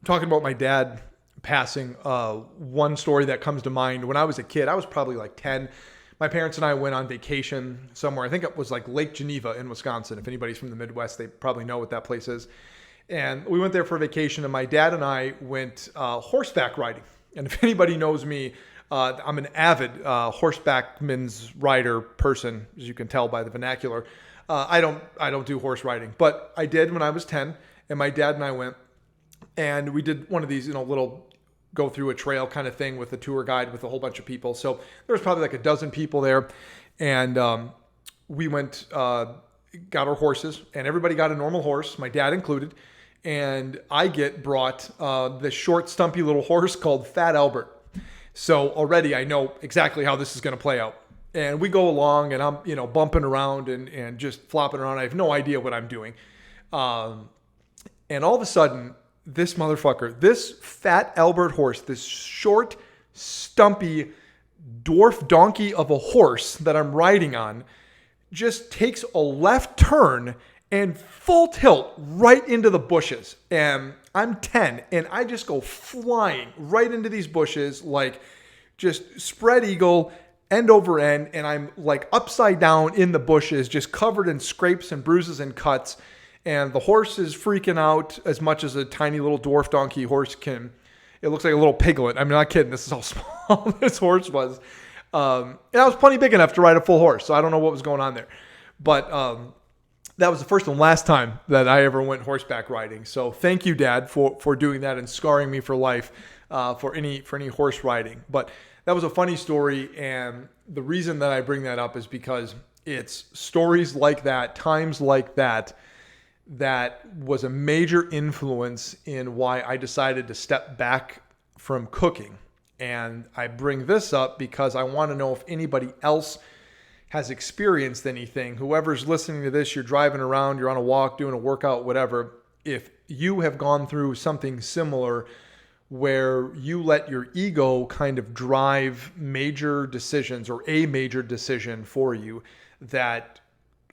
talking about my dad passing, one story that comes to mind. When I was a kid, I was probably like 10. My parents and I went on vacation somewhere. I think it was like Lake Geneva in Wisconsin. If anybody's from the Midwest, they probably know what that place is. And we went there for vacation, and my dad and I went horseback riding. And if anybody knows me, I'm an avid horsebackman's rider person, as you can tell by the vernacular. I don't do horse riding, but I did when I was 10, and my dad and I went, and we did one of these, little go through a trail kind of thing with a tour guide with a whole bunch of people. So there was probably like a dozen people there, and we went, got our horses, and everybody got a normal horse, my dad included, and I get brought the short, stumpy little horse called Fat Albert. So already I know exactly how this is going to play out. And we go along, and I'm, bumping around and just flopping around. I have no idea what I'm doing. And all of a sudden, this motherfucker, this Fat Albert horse, this short, stumpy dwarf donkey of a horse that I'm riding on, just takes a left turn and full tilt right into the bushes. And I'm 10, and I just go flying right into these bushes, like just spread eagle, end over end, and I'm like upside down in the bushes, just covered in scrapes and bruises and cuts. And the horse is freaking out as much as a tiny little dwarf donkey horse can. It looks like a little piglet. I'm not kidding. This is how small this horse was. And I was plenty big enough to ride a full horse, so I don't know what was going on there. But that was the first and last time that I ever went horseback riding. So thank you, Dad, for doing that and scarring me for life for any horse riding. But that was a funny story, and the reason that I bring that up is because it's stories like that, times like that, that was a major influence in why I decided to step back from cooking. And I bring this up because I want to know if anybody else has experienced anything. Whoever's listening to this, you're driving around, you're on a walk, doing a workout, whatever. If you have gone through something similar where you let your ego kind of drive major decisions or a major decision for you that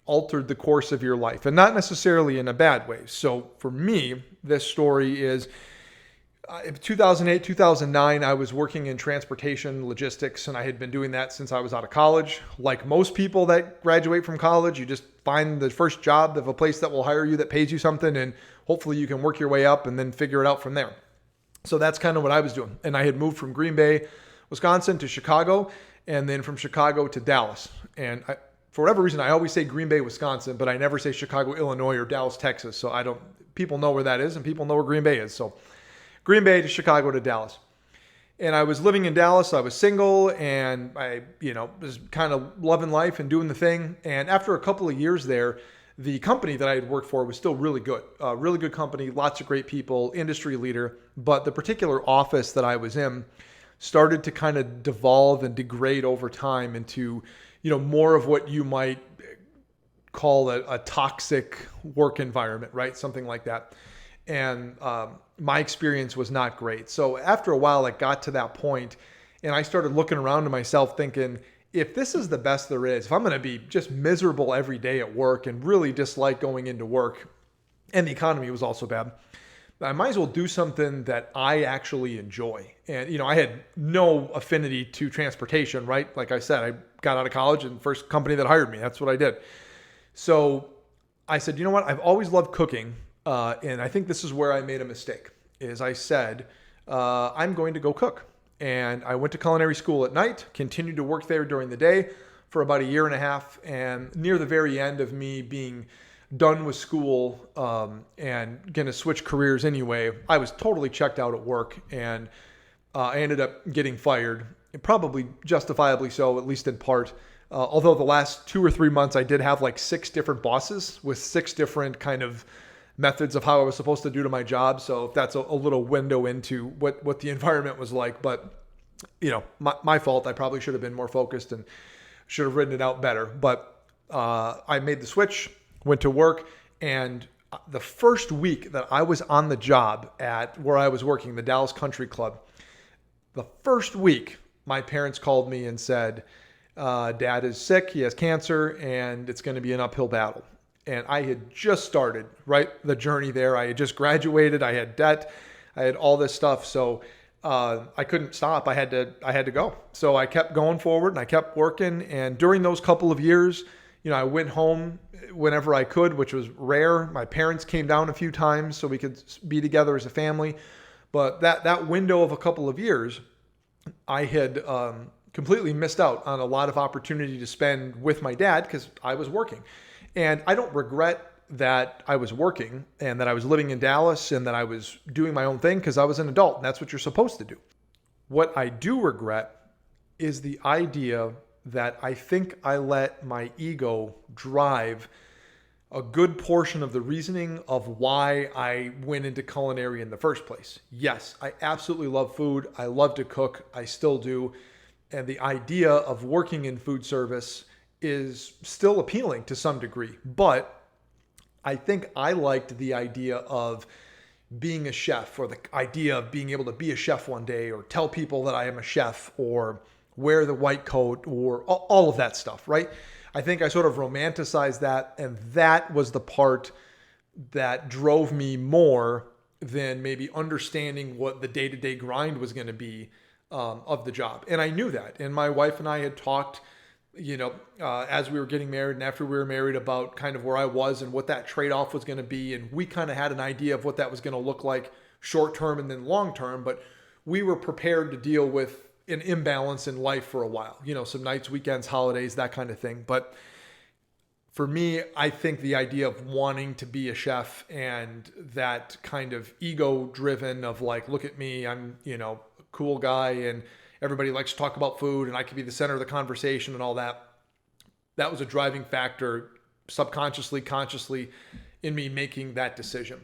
altered the course of your life, and not necessarily in a bad way. So for me, this story is 2008, 2009, I was working in transportation logistics, and I had been doing that since I was out of college. Like most people that graduate from college, you just find the first job of a place that will hire you that pays you something, and hopefully you can work your way up and then figure it out from there. So that's kind of what I was doing. And I had moved from Green Bay, Wisconsin to Chicago, and then from Chicago to Dallas. And for whatever reason, I always say Green Bay, Wisconsin, but I never say Chicago, Illinois, or Dallas, Texas. So people know where that is, and people know where Green Bay is. So Green Bay to Chicago to Dallas. And I was living in Dallas. I was single, and I, was kind of loving life and doing the thing. And after a couple of years there, the company that I had worked for was still really good. Really good company, lots of great people, industry leader. But the particular office that I was in started to kind of devolve and degrade over time into, more of what you might call a toxic work environment, right? Something like that. And my experience was not great. So after a while, it got to that point, and I started looking around to myself thinking, if this is the best there is, if I'm going to be just miserable every day at work and really dislike going into work, and the economy was also bad, I might as well do something that I actually enjoy. And, I had no affinity to transportation, right? Like I said, I got out of college and first company that hired me, that's what I did. So I said, you know what? I've always loved cooking. And I think this is where I made a mistake, is I said, I'm going to go cook. And I went to culinary school at night, continued to work there during the day for about a year and a half. And near the very end of me being done with school and going to switch careers anyway, I was totally checked out at work, and I ended up getting fired, probably justifiably so, at least in part. Although the last 2 or 3 months, I did have like 6 different bosses with 6 different kind of methods of how I was supposed to do to my job. So if that's a little window into what the environment was like, but my fault. I probably should have been more focused and should have written it out better. But I made the switch, went to work, and the first week that I was on the job at where I was working, the Dallas Country Club, the first week, my parents called me and said, Dad is sick, he has cancer, and it's going to be an uphill battle. And I had just started, right, the journey there. I had just graduated. I had debt. I had all this stuff. So I couldn't stop. I had to go. So I kept going forward and I kept working. And during those couple of years, I went home whenever I could, which was rare. My parents came down a few times so we could be together as a family. But that window of a couple of years, I had completely missed out on a lot of opportunity to spend with my dad because I was working. And I don't regret that I was working and that I was living in Dallas and that I was doing my own thing because I was an adult and that's what you're supposed to do. What I do regret is the idea that I think I let my ego drive a good portion of the reasoning of why I went into culinary in the first place. Yes, I absolutely love food. I love to cook. I still do. And the idea of working in food service is still appealing to some degree. But I think I liked the idea of being a chef, or the idea of being able to be a chef one day, or tell people that I am a chef, or wear the white coat, or all of that stuff, right? I think I sort of romanticized that, and that was the part that drove me more than maybe understanding what the day-to-day grind was going to be of the job. And I knew that. And my wife and I had talked, as we were getting married and after we were married, about kind of where I was and what that trade-off was going to be. And we kind of had an idea of what that was going to look like short term and then long term. But we were prepared to deal with an imbalance in life for a while, some nights, weekends, holidays, that kind of thing. But for me, I think the idea of wanting to be a chef and that kind of ego driven of like, look at me, I'm, a cool guy and everybody likes to talk about food and I could be the center of the conversation and all that. That was a driving factor subconsciously, consciously in me making that decision.